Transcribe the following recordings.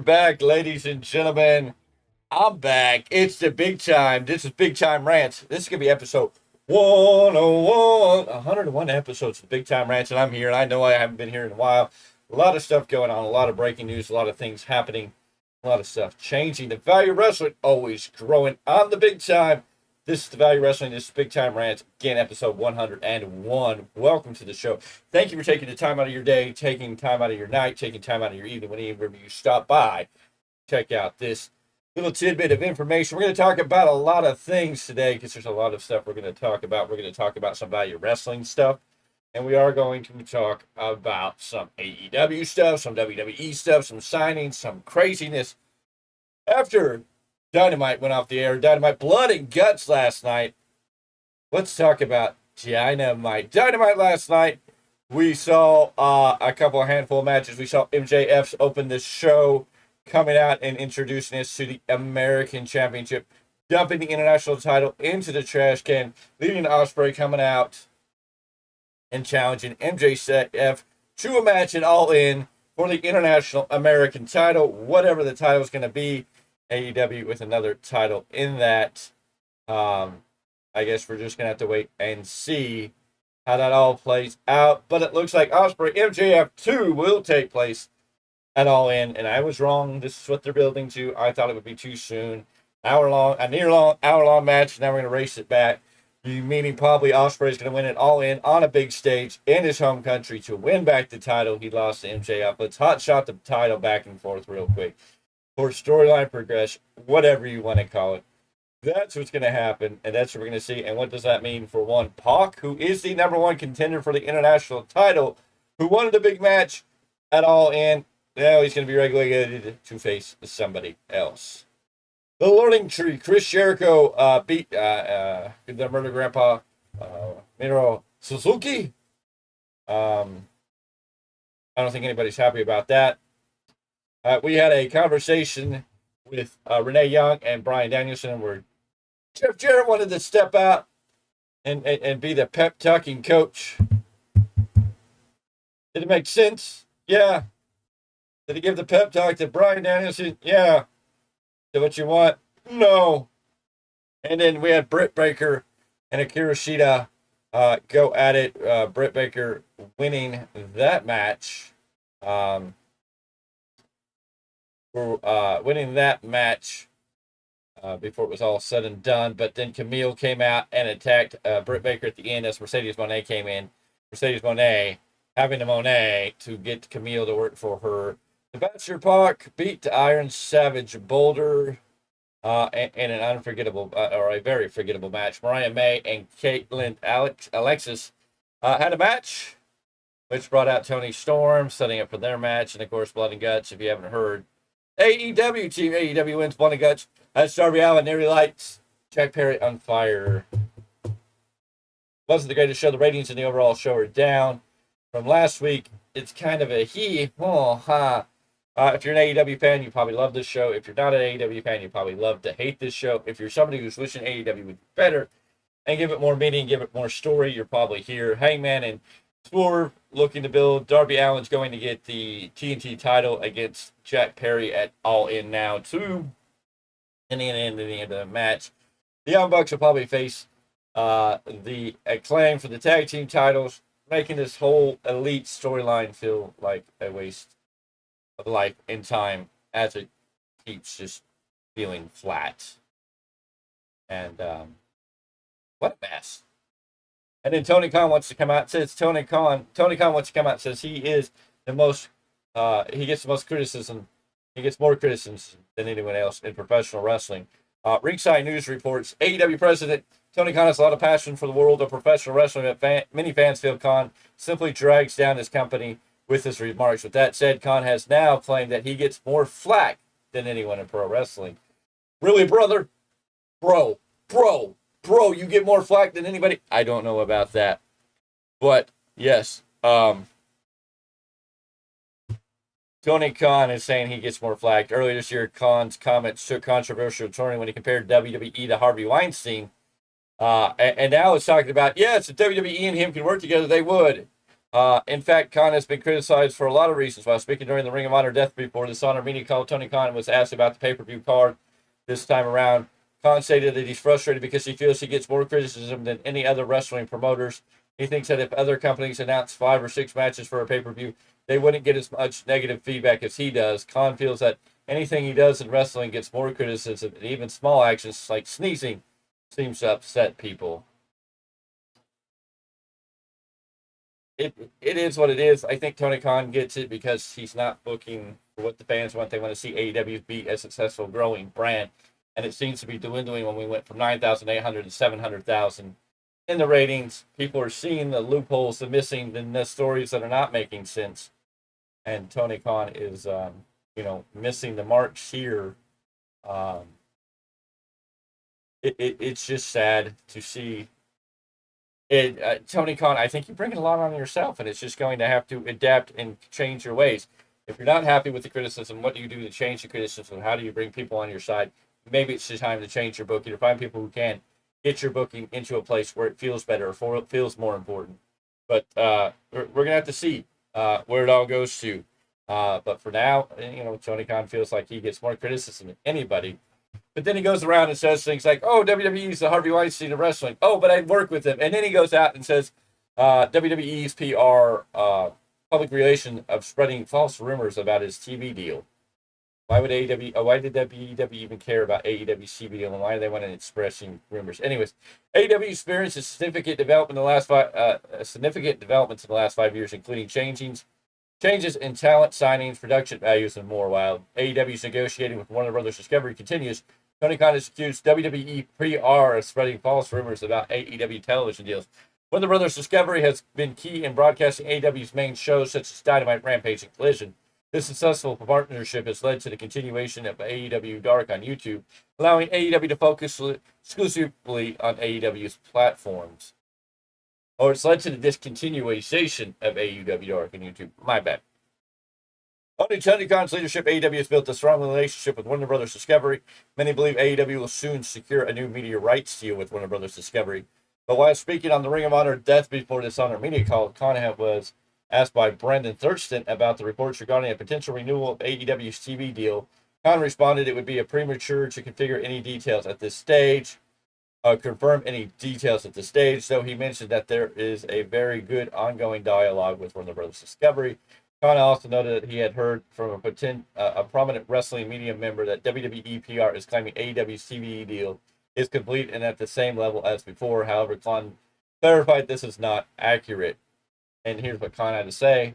back, ladies and gentlemen. I'm back. It's the Big Time. This is Big Time Rants. This is going to be episode 101. 101 episodes of Big Time Rants, and I'm here, and I know I haven't been here in a while. A lot of stuff going on, a lot of breaking news, a lot of things happening, a lot of stuff changing. The value of wrestling always growing on the Big Time. This is the Value Wrestling. This is Big Time Rants. Again, episode 101. Welcome to the show. Thank you for taking the time out of your day, taking time out of your night, taking time out of your evening, whenever you stop by. Check out this little tidbit of information. We're going to talk about a lot of things today because there's a lot of stuff we're going to talk about. We're going to talk about some Value Wrestling stuff, and we are going to talk about some AEW stuff, some WWE stuff, some signings, some craziness. After Dynamite went off the air, Dynamite Blood and Guts last night. Let's talk about Dynamite. Dynamite last night, we saw a handful of matches. We saw MJF's open the show, coming out and introducing us to the American Championship, dumping the international title into the trash can, leaving Ospreay coming out and challenging MJF to a match and All In for the International American title, whatever the title is going to be. AEW with another title in that. I guess we're just going to have to wait and see how that all plays out. But it looks like Ospreay MJF 2 will take place at All In, and I was wrong. This is what they're building to. I thought it would be too soon. A near hour-long match. Now we're going to race it back. Meaning probably Ospreay is going to win it All In on a big stage in his home country to win back the title. He lost to MJF. Let's hot shot the title back and forth real quick. For storyline progression, whatever you want to call it. That's what's going to happen, and that's what we're going to see. And what does that mean for one? Pac, who is the number one contender for the international title, who wanted a big match at All In, now he's going to be relegated to face somebody else. The Learning Tree, Chris Jericho beat the Murder Grandpa, Minoru Suzuki. I don't think anybody's happy about that. We had a conversation with Renee Young and Bryan Danielson where Jeff Jarrett wanted to step out and be the pep talking coach. Did it make sense? Yeah. Did he give the pep talk to Bryan Danielson? Yeah. Is what you want? No. And then we had Britt Baker and Akira Shida go at it. Britt Baker winning that match. Winning that match before it was all said and done. But then Camille came out and attacked Britt Baker at the end as Mercedes Moné came in. Mercedes Moné having the Moné to get Camille to work for her. The Bachelor Park beat the Iron Savage Boulder in an unforgettable or a very forgettable match. Mariah May and Caitlin Alexis had a match, which brought out Tony Storm, setting up for their match. And of course, Blood and Guts, if you haven't heard. AEW team, AEW wins Blood and Guts. That's Darby Allin, Nary Lights, Jack Perry on fire. Wasn't the greatest show. The ratings in the overall show are down from last week. It's kind of a if you're an AEW fan, you probably love this show. If you're not an AEW fan, you probably love to hate this show. If you're somebody who's wishing AEW would be better and give it more meaning, give it more story, you're probably here. Hangman and Swerve looking to build. Darby Allin's going to get the TNT title against Jack Perry at All In now, too. And the end of the match, the Young Bucks will probably face the Acclaim for the tag team titles, making this whole elite storyline feel like a waste of life and time as it keeps just feeling flat. And what a mess. And then Tony Khan wants to come out and says Tony Khan wants to come out and says he is the most he gets the most criticism. He gets more criticism than anyone else in professional wrestling. Ringside News reports AEW president Tony Khan has a lot of passion for the world of professional wrestling, but many fans feel Khan simply drags down his company with his remarks. With that said, Khan has now claimed that he gets more flack than anyone in pro wrestling. Really, brother? Bro, you get more flack than anybody? I don't know about that. But, yes, Tony Khan is saying he gets more flack. Earlier this year, Khan's comments took controversial turning when he compared WWE to Harvey Weinstein. And now it's talking about, yes, if WWE and him can work together, they would. In fact, Khan has been criticized for a lot of reasons. While speaking during the Ring of Honor Death before the Honor media call, Tony Khan was asked about the pay-per-view card this time around. Khan stated that he's frustrated because he feels he gets more criticism than any other wrestling promoters. He thinks that if other companies announce 5 or 6 matches for a pay-per-view, they wouldn't get as much negative feedback as he does. Khan feels that anything he does in wrestling gets more criticism, and even small actions like sneezing seems to upset people. It is what it is. I think Tony Khan gets it because he's not booking for what the fans want. They want to see AEW be a successful, growing brand, and it seems to be dwindling when we went from 9,800 to 700,000 in the ratings. People are seeing the loopholes, the missing, the stories that are not making sense, and Tony Khan is, missing the marks here. Um, it's just sad to see Tony Khan, I think you bring it a lot on yourself, and it's just going to have to adapt and change your ways. If you're not happy with the criticism, what do you do to change the criticism? How do you bring people on your side? Maybe it's the time to change your booking or find people who can get your booking into a place where it feels better or feels more important. But we're going to have to see where it all goes to. But for now, Tony Khan feels like he gets more criticism than anybody. But then he goes around and says things like, "Oh, WWE's the Harvey Weinstein of wrestling." Oh, but I'd work with him. And then he goes out and says, "WWE's PR, public relation of spreading false rumors about his TV deal." Why would AEW? Why did WWE even care about AEW's TV deal, and why do they want to expressing rumors? Anyways, AEW experienced a significant development in the last significant developments in the last 5 years, including changes in talent signings, production values, and more. While AEW's negotiating with Warner Brothers Discovery continues, Tony Khan has accused WWE PR of spreading false rumors about AEW television deals. Warner Brothers Discovery has been key in broadcasting AEW's main shows such as Dynamite, Rampage, and Collision. This successful partnership has led to the continuation of AEW Dark on YouTube, allowing AEW to focus exclusively on AEW's platforms. Or it's led to the discontinuation of AEW Dark on YouTube. My bad. Under Tony Khan's leadership, AEW has built a strong relationship with Warner Brothers Discovery. Many believe AEW will soon secure a new media rights deal with Warner Brothers Discovery. But while speaking on the Ring of Honor Death before this Honor media call, Khan was asked by Brendan Thurston about the reports regarding a potential renewal of AEW's TV deal. Khan responded it would be premature to configure any details at this stage. Confirm any details at this stage, though he mentioned that there is a very good ongoing dialogue with Warner Brothers Discovery. Khan also noted that he had heard from a prominent wrestling media member that WWE PR is claiming AEW's TV deal is complete and at the same level as before. However, Khan clarified this is not accurate. And here's what Khan had to say.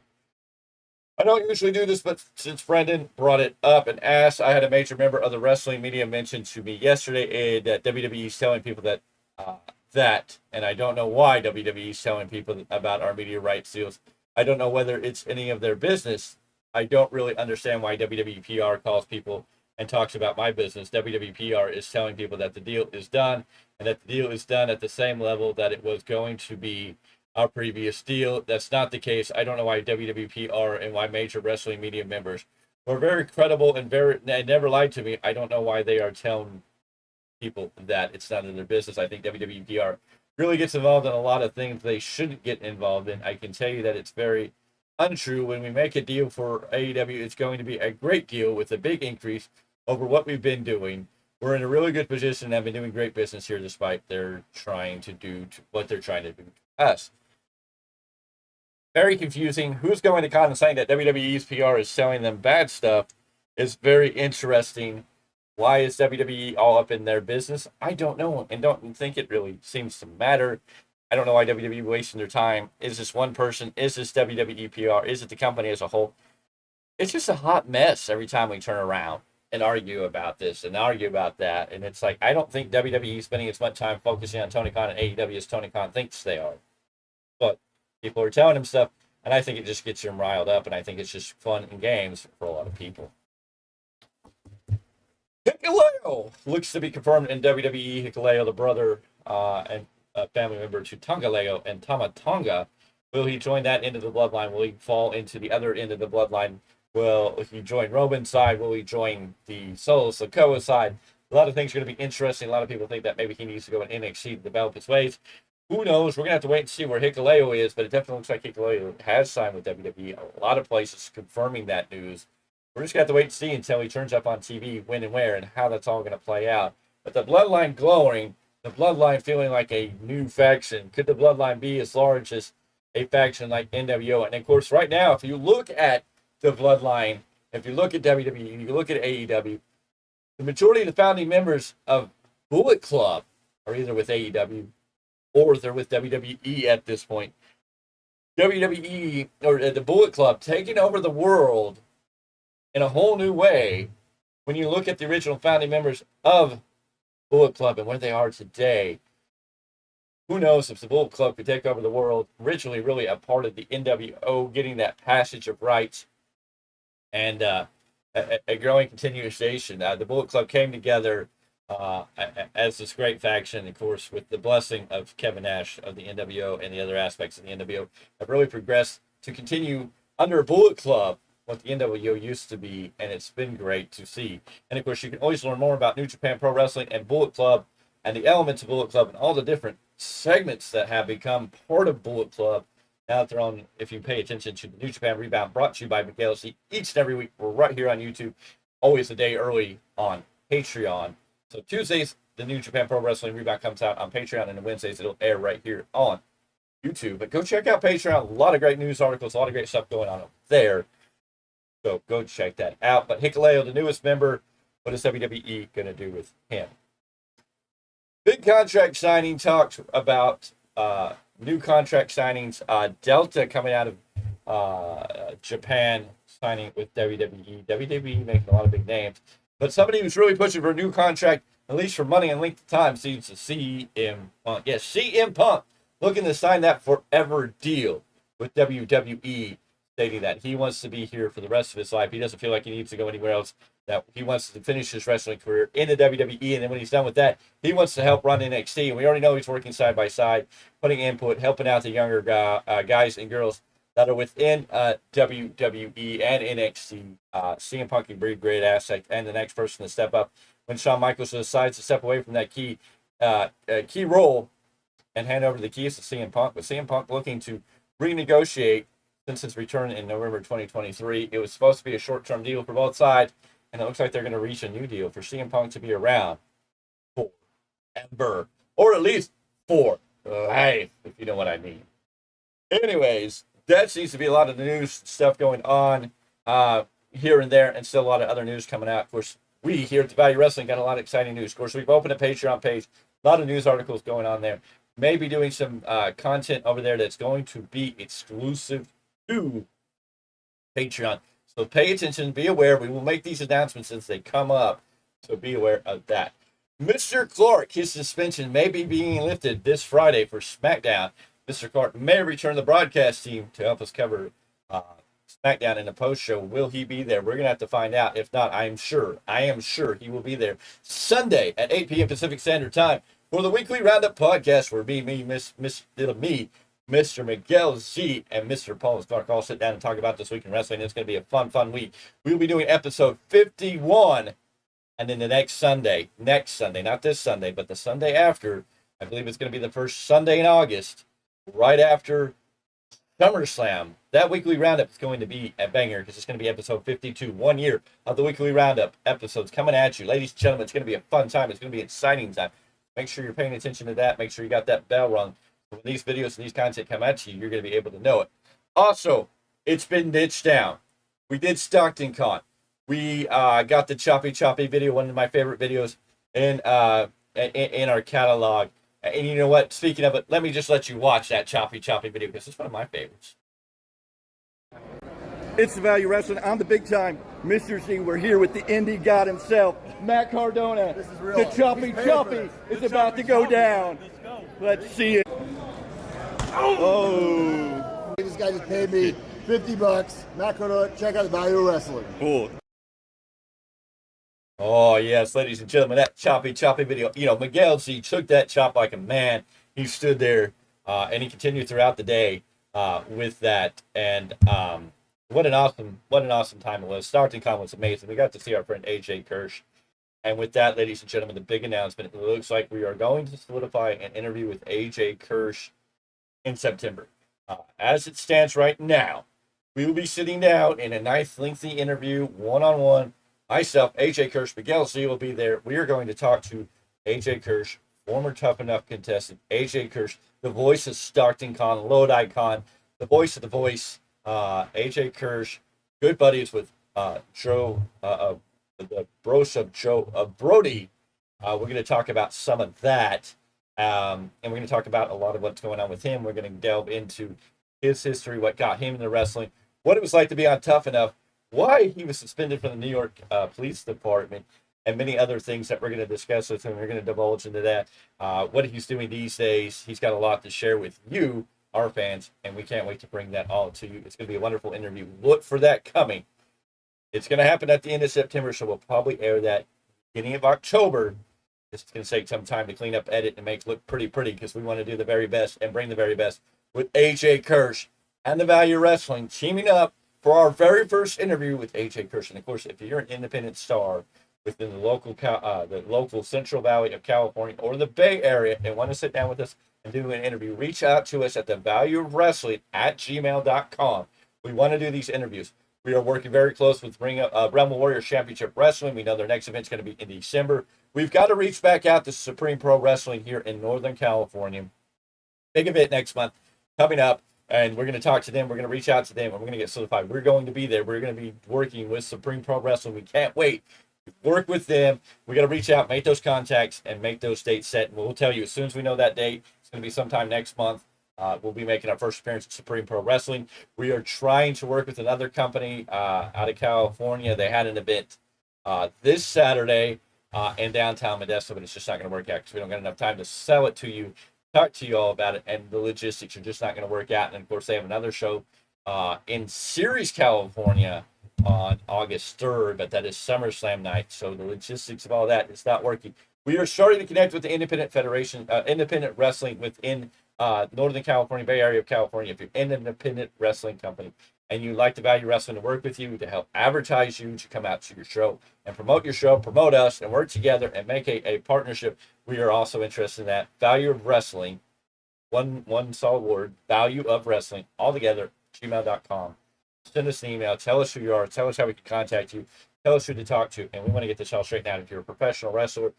"I don't usually do this, but since Brendan brought it up and asked, I had a major member of the wrestling media mention to me yesterday that WWE is telling people that, and I don't know why WWE is telling people about our media rights deals. I don't know whether it's any of their business. I don't really understand why WWE PR calls people and talks about my business. WWE PR is telling people that the deal is done, and that the deal is done at the same level that it was going to be our previous deal. That's not the case. I don't know why WWPR and why major wrestling media members were very credible and never lied to me. I don't know why they are telling people that it's none of their business. I think WWPR really gets involved in a lot of things they shouldn't get involved in. I can tell you that it's very untrue. When we make a deal for AEW, it's going to be a great deal with a big increase over what we've been doing. We're in a really good position and have been doing great business here despite their trying to do what they're trying to do to us." Very confusing. Who's going to Khan and saying that WWE's PR is selling them bad stuff is very interesting. Why is WWE all up in their business? I don't know, and don't think it really seems to matter. I don't know why WWE wasting their time. Is this one person? Is this WWE PR? Is it the company as a whole? It's just a hot mess every time we turn around and argue about this and argue about that. And it's like, I don't think WWE is spending as much time focusing on Tony Khan and AEW as Tony Khan thinks they are. But people are telling him stuff, and I think it just gets him riled up, and I think it's just fun and games for a lot of people. Hikuleo looks to be confirmed in WWE. Hikuleo, the brother and family member to Tongaleo and Tama Tonga. Will he join that end of the bloodline? Will he fall into the other end of the bloodline? Will he join Roman's side? Will he join the Solo Sikoa side? A lot of things are going to be interesting. A lot of people think that maybe he needs to go in NXT to develop his ways. Who knows? We're going to have to wait and see where Hikuleo is, but it definitely looks like Hikuleo has signed with WWE. A lot of places confirming that news. We're just going to have to wait and see until he turns up on TV, when and where, and how that's all going to play out. But the Bloodline glowing, the Bloodline feeling like a new faction. Could the Bloodline be as large as a faction like NWO? And of course, right now, if you look at the Bloodline, if you look at WWE, you look at AEW, the majority of the founding members of Bullet Club are either with AEW or they're with WWE at this point. WWE, or the Bullet Club, taking over the world in a whole new way when you look at the original founding members of Bullet Club and where they are today. Who knows if the Bullet Club could take over the world? Originally, really a part of the NWO, getting that passage of rights and a growing continuation. The Bullet Club came together as this great faction, of course, with the blessing of Kevin Nash of the NWO and the other aspects of the NWO, have really progressed to continue under a Bullet Club what the NWO used to be, and it's been great to see. And of course, you can always learn more about New Japan Pro Wrestling and Bullet Club and the elements of Bullet Club and all the different segments that have become part of Bullet Club. Now that they're on, if you pay attention to the New Japan Rebound, brought to you by Miguel C. Each and every week, we're right here on YouTube, always a day early on Patreon. So Tuesdays, the New Japan Pro Wrestling Rebound comes out on Patreon, and on Wednesdays, it'll air right here on YouTube. But go check out Patreon. A lot of great news articles, a lot of great stuff going on up there. So go check that out. But Hikuleo, the newest member, what is WWE going to do with him? Big contract signing talks about new contract signings. Delta coming out of Japan signing with WWE. WWE making a lot of big names. But somebody who's really pushing for a new contract, at least for money and length of time, seems to CM Punk. Yes, CM Punk looking to sign that forever deal with WWE, stating that he wants to be here for the rest of his life. He doesn't feel like he needs to go anywhere else, that he wants to finish his wrestling career in the WWE, and then when he's done with that, he wants to help run NXT. And we already know he's working side by side, putting input, helping out the younger guys and girls that are within WWE and NXT. CM Punk can be a great asset and the next person to step up when Shawn Michaels decides to step away from that key role and hand over the keys to CM Punk. With CM Punk looking to renegotiate since his return in November 2023. It was supposed to be a short-term deal for both sides, and it looks like they're going to reach a new deal for CM Punk to be around forever, or at least for life, if you know what I mean. Anyways, that seems to be a lot of the news stuff going on here and there, and still a lot of other news coming out. Of course, we here at the Value Wrestling got a lot of exciting news. Of course, we've opened a Patreon page, a lot of news articles going on there. Maybe doing some content over there that's going to be exclusive to Patreon. So pay attention, be aware. We will make these announcements as they come up, so be aware of that. Mr. Clark, his suspension may be being lifted this Friday for SmackDown. Mr. Clark may return the broadcast team to help us cover SmackDown in the post-show. Will he be there? We're going to have to find out. If not, I am sure he will be there Sunday at 8 p.m. Pacific Standard Time for the weekly Roundup podcast, where Mr. Miguel Z, and Mr. Paul Clark all sit down and talk about this week in wrestling. It's going to be a fun week. We'll be doing episode 51, and then the next Sunday, not this Sunday, but the Sunday after, I believe it's going to be the first Sunday in August, right after SummerSlam. That weekly roundup is going to be a banger because it's going to be episode 52, 1 year of the weekly roundup episodes coming at you. Ladies and gentlemen, it's going to be a fun time. It's going to be an exciting time. Make sure you're paying attention to that. Make sure you got that bell rung. When these videos and these content come at you, you're going to be able to know it. Also, it's been ditched down. We did Stockton Con. We got the Choppy video, one of my favorite videos in our catalog. And you know what? Speaking of it, let me just let you watch that Choppy video because it's one of my favorites. It's the Value Wrestling. I'm the Big Time Mr. Z. We're here with the indie god himself, Matt Cardona. This is real. The Choppy is about to go down. Let's see it. Oh. This guy just paid me $50. Matt Cardona, check out the Value Wrestling. Cool. Oh, yes, ladies and gentlemen, that Choppy video. You know, Miguel Z took that chop like a man. He stood there, and he continued throughout the day with that. And what an awesome time it was. Stockton Con was amazing. We got to see our friend AJ Kirsch. And with that, ladies and gentlemen, the big announcement. It looks like we are going to solidify an interview with AJ Kirsch in September. As it stands right now, we will be sitting down in a nice, lengthy interview, one-on-one. Myself, AJ Kirsch, Miguel Z will be there. We are going to talk to AJ Kirsch, former Tough Enough contestant. AJ Kirsch, the voice of Stockton Con, Lodi Con, the voice of the voice. AJ Kirsch, good buddies with Joe, the bros of Joe Brody. We're going to talk about some of that. And we're going to talk about a lot of what's going on with him. We're going to delve into his history, what got him into wrestling, what it was like to be on Tough Enough, why he was suspended from the New York Police Department, and many other things that we're going to discuss with him. We're going to divulge into that, what he's doing these days. He's got a lot to share with you, our fans, and we can't wait to bring that all to you. It's going to be a wonderful interview. Look for that coming. It's going to happen at the end of September, so we'll probably air that beginning of October. It's going to take some time to clean up, edit, and make it look pretty because we want to do the very best and bring the very best with AJ Kirsch and the Value Wrestling teaming up for our very first interview with AJ Kirsch. And of course, if you're an independent star within the local Central Valley of California or the Bay Area and want to sit down with us and do an interview, reach out to us at the Value of Wrestling at gmail.com. We want to do these interviews. We are working very close with Realm Warrior Championship Wrestling. We know their next event's going to be in December. We've got to reach back out to Supreme Pro Wrestling here in Northern California. Big event next month coming up, and we're going to talk to them. We're going to reach out to them, and we're going to get solidified. We're going to be there. We're going to be working with Supreme Pro Wrestling. We can't wait to work with them. We got to reach out, make those contacts, and make those dates set. And we'll tell you as soon as we know that date. It's going to be sometime next month. We'll be making our first appearance at Supreme Pro Wrestling. We are trying to work with another company out of California. They had an event this Saturday in downtown Modesto, but it's just not going to work out because we don't got enough time to sell it to you, talk to you all about it, and the logistics are just not going to work out. And of course, they have another show in Ceres, California on August 3rd, but that is SummerSlam night. So the logistics of all that is not working. We are starting to connect with the independent federation, independent wrestling within Northern California, Bay Area of California. If you're an independent wrestling company and you like the Value Wrestling to work with you, to help advertise you, to come out to your show and promote your show, promote us, and work together and make a partnership, we are also interested in that. Value of Wrestling, one solid word, Value of Wrestling, all together, gmail.com. Send us an email. Tell us who you are. Tell us how we can contact you. Tell us who to talk to. And we want to get this all straightened out. If you're a professional wrestler,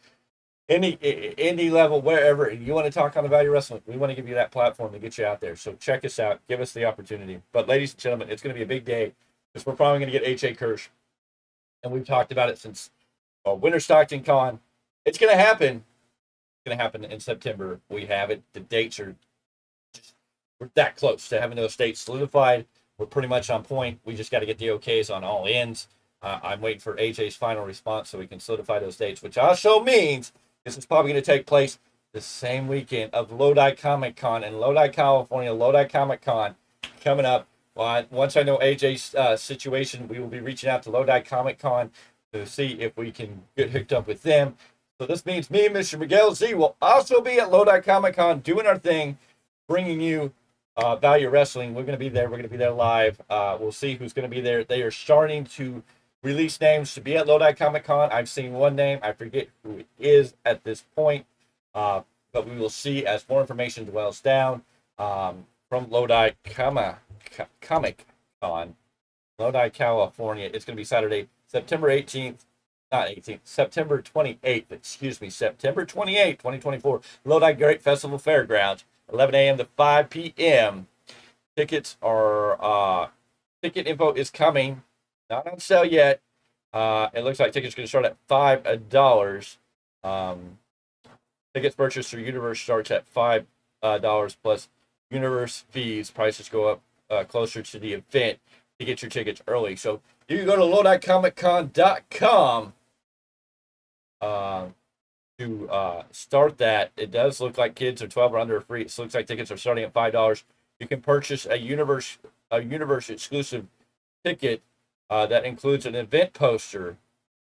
any level, wherever, and you want to talk on the Value Wrestling, we want to give you that platform to get you out there. So check us out. Give us the opportunity. But ladies and gentlemen, it's going to be a big day because we're probably going to get AJ Kirsch. And we've talked about it since Winter Stockton Con. It's going to happen. It's going to happen in September. We have it. The dates are we're that close to having those dates solidified. We're pretty much on point. We just got to get the okays on all ends. I'm waiting for AJ's final response so we can solidify those dates, which also means this is probably going to take place the same weekend of Lodi Comic Con in Lodi, California. Lodi Comic Con coming up. Once I know AJ's situation, we will be reaching out to Lodi Comic Con to see if we can get hooked up with them. So this means me and Mr. Miguel Z will also be at Lodi Comic Con doing our thing, bringing you Value Wrestling. We're going to be there. We're going to be there live. We'll see who's going to be there. They are starting to release names to be at Lodi Comic Con. I've seen one name. I forget who it is at this point. But we will see as more information dwells down from Lodi Comic Con, Lodi, California. It's going to be Saturday, September 18th. Not 18th, September 28th. Excuse me, September 28th, 2024. Lodi Great Festival Fairgrounds, 11 a.m. to 5 p.m. Tickets are, ticket info is coming. Not on sale yet. It looks like tickets are going to start at $5. Tickets purchased through Universe starts at $5 plus Universe fees. Prices go up closer to the event to get your tickets early. So you can go to LodiComicCon.com to start that. It does look like kids are 12 or under are free. It looks like tickets are starting at $5. You can purchase a Universe exclusive ticket that includes an event poster.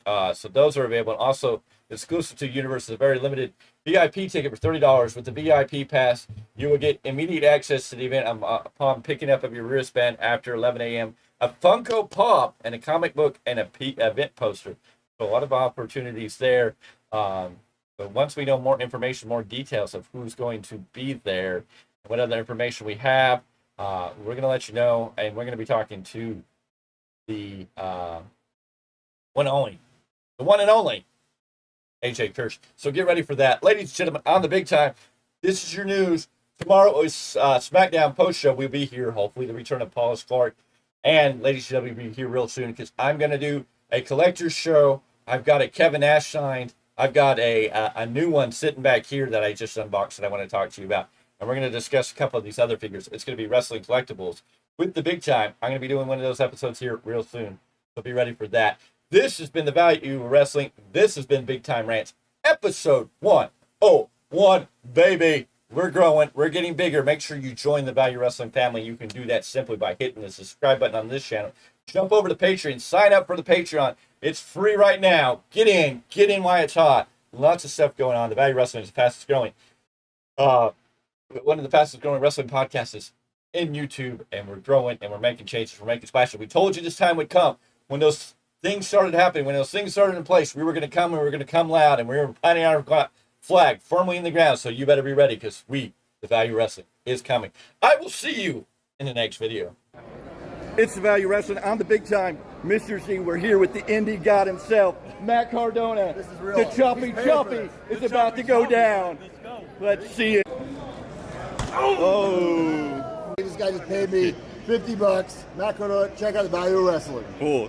So those are available. And also, exclusive to Universe is a very limited VIP ticket for $30. With the VIP pass, you will get immediate access to the event upon picking up of your wristband after 11 a.m. A Funko Pop and a comic book and a event poster. So a lot of opportunities there. But once we know more information, more details of who's going to be there, and what other information we have, we're going to let you know, and we're going to be talking to the one and only AJ Kirsch. So get ready for that. Ladies and gentlemen, on the Big Time, this is your news. Tomorrow is SmackDown post show. We'll be here. Hopefully, the return of Paulus Clark. And ladies and gentlemen, we'll be here real soon because I'm going to do a collector's show. I've got a Kevin Nash signed. I've got a new one sitting back here that I just unboxed that I want to talk to you about. And we're going to discuss a couple of these other figures. It's going to be wrestling collectibles with the Big Time. I'm going to be doing one of those episodes here real soon. So be ready for that. This has been the Value of Wrestling. This has been Big Tyme Rants, episode 101, baby. We're growing. We're getting bigger. Make sure you join the Value Wrestling family. You can do that simply by hitting the subscribe button on this channel. Jump over to Patreon. Sign up for the Patreon. It's free right now. Get in while it's hot. Lots of stuff going on. The Value Wrestling is the fastest growing. One of the fastest growing wrestling podcasts in YouTube, and we're growing and we're making changes. We're making splashes. We told you this time would come. When those things started happening, when those things started in place, we were going to come and we were going to come loud, and we were planting our flag firmly in the ground. So you better be ready because the Value Wrestling, is coming. I will see you in the next video. It's the Value Wrestling. I'm the Big Time, Mr. Z. We're here with the indie god himself, Matt Cardona. This is real. The Choppy is about to go down. Let's see it. Oh. This guy just paid me $50. Matt Cardona, check out the Value Wrestling. Cool.